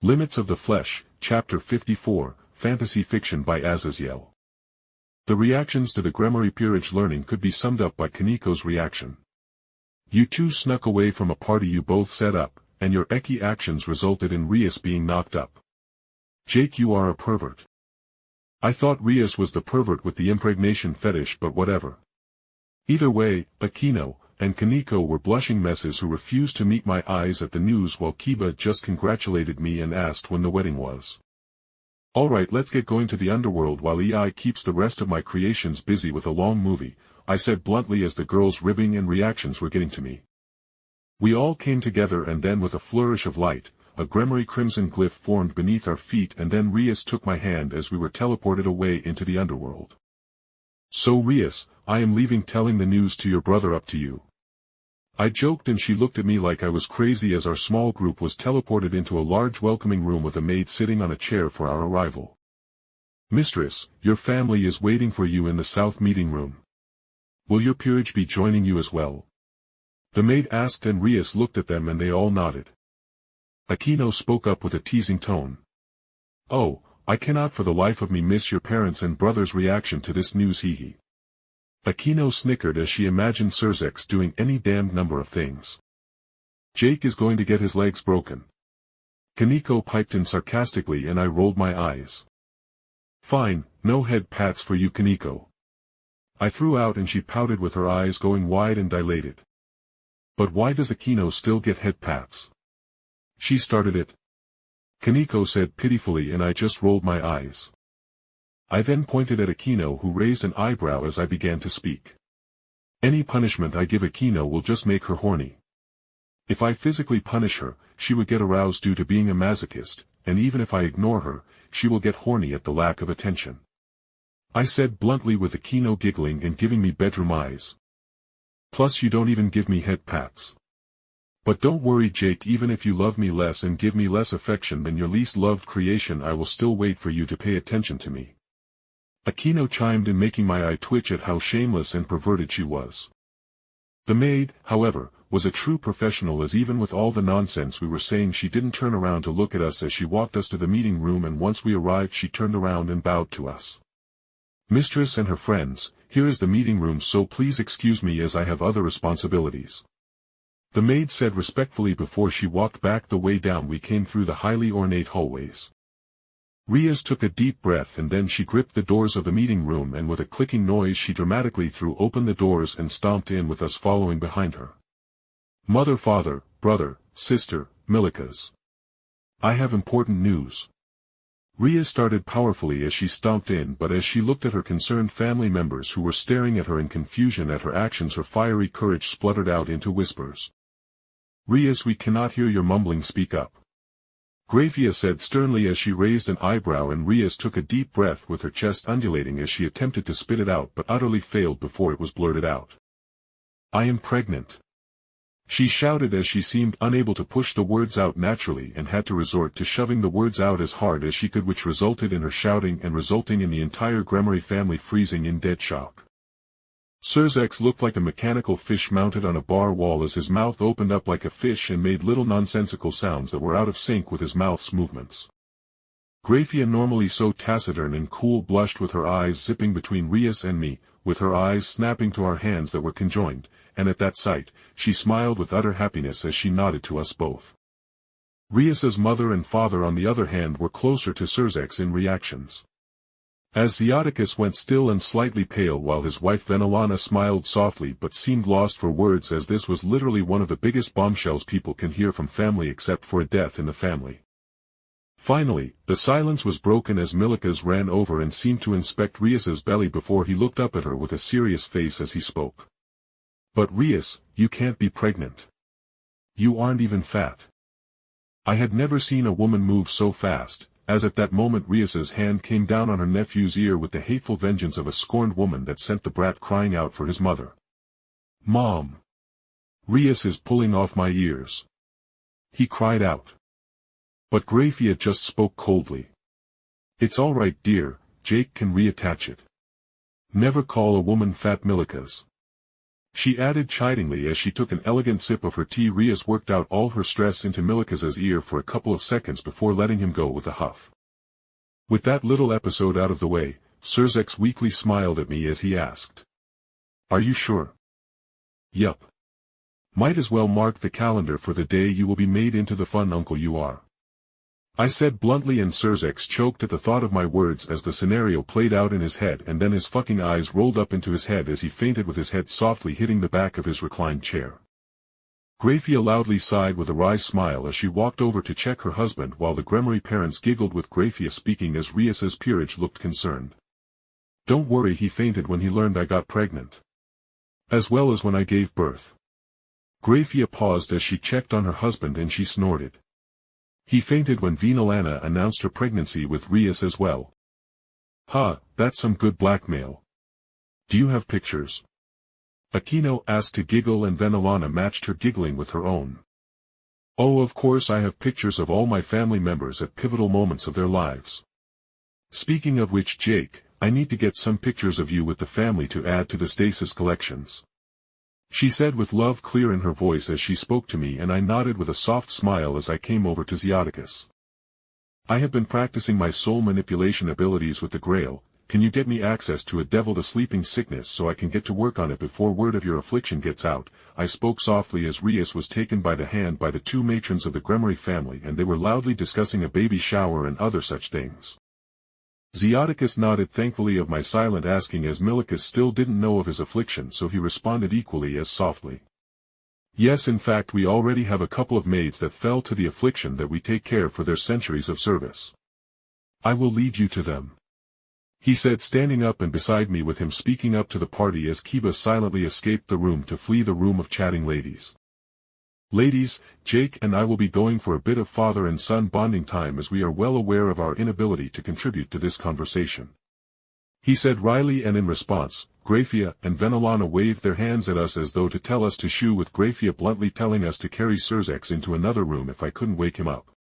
Limits of the Flesh, Chapter 54, Fantasy Fiction by Azazyel. The reactions to the Gremory Peerage learning could be summed up by Koneko's reaction. You two snuck away from a party you both set up, and your ecchi actions resulted in Rias being knocked up. Jake, you are a pervert. I thought Rias was the pervert with the impregnation fetish, but whatever. Either way, Akeno and Koneko were blushing messes who refused to meet my eyes at the news, while Kiba just congratulated me and asked when the wedding was. Alright, let's get going to the underworld while EI keeps the rest of my creations busy with a long movie, I said bluntly as the girls' ribbing and reactions were getting to me. We all came together, and then with a flourish of light, a Gremory crimson glyph formed beneath our feet, and then Rias took my hand as we were teleported away into the underworld. So Rias, I am leaving, telling the news to your brother, up to you. I joked, and she looked at me like I was crazy as our small group was teleported into a large welcoming room with a maid sitting on a chair for our arrival. Mistress, your family is waiting for you in the south meeting room. Will your peerage be joining you as well? The maid asked, and Rias looked at them and they all nodded. Akeno spoke up with a teasing tone. Oh, I cannot for the life of me miss your parents' and brother's reaction to this news, hee. Akeno snickered as she imagined Surzex doing any damned number of things. Jake is going to get his legs broken. Koneko piped in sarcastically, and I rolled my eyes. Fine, no head pats for you, Koneko. I threw out, and she pouted with her eyes going wide and dilated. But why does Akeno still get head pats? She started it. Koneko said pitifully, and I just rolled my eyes. I then pointed at Akeno, who raised an eyebrow as I began to speak. Any punishment I give Akeno will just make her horny. If I physically punish her, she would get aroused due to being a masochist, and even if I ignore her, she will get horny at the lack of attention. I said bluntly, with Akeno giggling and giving me bedroom eyes. Plus you don't even give me head pats. But don't worry, Jake, even if you love me less and give me less affection than your least loved creation, I will still wait for you to pay attention to me. Akeno chimed in, making my eye twitch at how shameless and perverted she was. The maid, however, was a true professional, as even with all the nonsense we were saying, she didn't turn around to look at us as she walked us to the meeting room, and once we arrived she turned around and bowed to us. Mistress and her friends, here is the meeting room, so please excuse me as I have other responsibilities. The maid said respectfully before she walked back the way down we came through the highly ornate hallways. Rias took a deep breath, and then she gripped the doors of the meeting room, and with a clicking noise she dramatically threw open the doors and stomped in, with us following behind her. Mother, father, brother, sister, Milikas. I have important news. Rias started powerfully as she stomped in, but as she looked at her concerned family members who were staring at her in confusion at her actions, her fiery courage spluttered out into whispers. Rias, we cannot hear your mumbling, speak up. Grafia said sternly as she raised an eyebrow, and Rias took a deep breath with her chest undulating as she attempted to spit it out but utterly failed before it was blurted out. I am pregnant. She shouted as she seemed unable to push the words out naturally and had to resort to shoving the words out as hard as she could, which resulted in her shouting and resulting in the entire Gremory family freezing in dead shock. Surzex looked like a mechanical fish mounted on a bar wall as his mouth opened up like a fish and made little nonsensical sounds that were out of sync with his mouth's movements. Grafia, normally so taciturn and cool, blushed with her eyes zipping between Rias and me, with her eyes snapping to our hands that were conjoined, and at that sight, she smiled with utter happiness as she nodded to us both. Rias's mother and father, on the other hand, were closer to Surzex in reactions. As Zeoticus went still and slightly pale, while his wife Venelana smiled softly but seemed lost for words, as this was literally one of the biggest bombshells people can hear from family except for a death in the family. Finally, the silence was broken as Milikas ran over and seemed to inspect Rias's belly before he looked up at her with a serious face as he spoke. But Rias, you can't be pregnant. You aren't even fat. I had never seen a woman move so fast, as at that moment Rias's hand came down on her nephew's ear with the hateful vengeance of a scorned woman that sent the brat crying out for his mother. Mom! Rias is pulling off my ears. He cried out. But Grafia just spoke coldly. It's all right, dear, Jake can reattach it. Never call a woman fat, Milikas. She added chidingly as she took an elegant sip of her tea. Rias worked out all her stress into Milika's ear for a couple of seconds before letting him go with a huff. With that little episode out of the way, Surzex weakly smiled at me as he asked. Are you sure? Yup. Might as well mark the calendar for the day you will be made into the fun uncle you are. I said bluntly, and Surzex choked at the thought of my words as the scenario played out in his head, and then his fucking eyes rolled up into his head as he fainted with his head softly hitting the back of his reclined chair. Grafia loudly sighed with a wry smile as she walked over to check her husband, while the Gremory parents giggled with Grafia speaking as Rias's peerage looked concerned. Don't worry, he fainted when he learned I got pregnant. As well as when I gave birth. Grafia paused as she checked on her husband and she snorted. He fainted when Vinalana announced her pregnancy with Rias as well. That's some good blackmail. Do you have pictures? Akeno asked to giggle, and Vinalana matched her giggling with her own. Oh, of course I have pictures of all my family members at pivotal moments of their lives. Speaking of which, Jake, I need to get some pictures of you with the family to add to the Stasis collections. She said with love clear in her voice as she spoke to me, and I nodded with a soft smile as I came over to Zeoticus. I have been practicing my soul manipulation abilities with the Grail. Can you get me access to a devil the sleeping sickness so I can get to work on it before word of your affliction gets out? I spoke softly as Rias was taken by the hand by the two matrons of the Gremory family, and they were loudly discussing a baby shower and other such things. Zeoticus nodded thankfully of my silent asking, as Milikus still didn't know of his affliction, so he responded equally as softly. Yes, in fact we already have a couple of maids that fell to the affliction that we take care for their centuries of service. I will lead you to them. He said, standing up and beside me with him speaking up to the party as Kiba silently escaped the room to flee the room of chatting ladies. Ladies, Jake and I will be going for a bit of father and son bonding time, as we are well aware of our inability to contribute to this conversation. He said wryly, and in response, Grafia and Vinalana waved their hands at us as though to tell us to shoo, with Grafia bluntly telling us to carry Surzex into another room if I couldn't wake him up.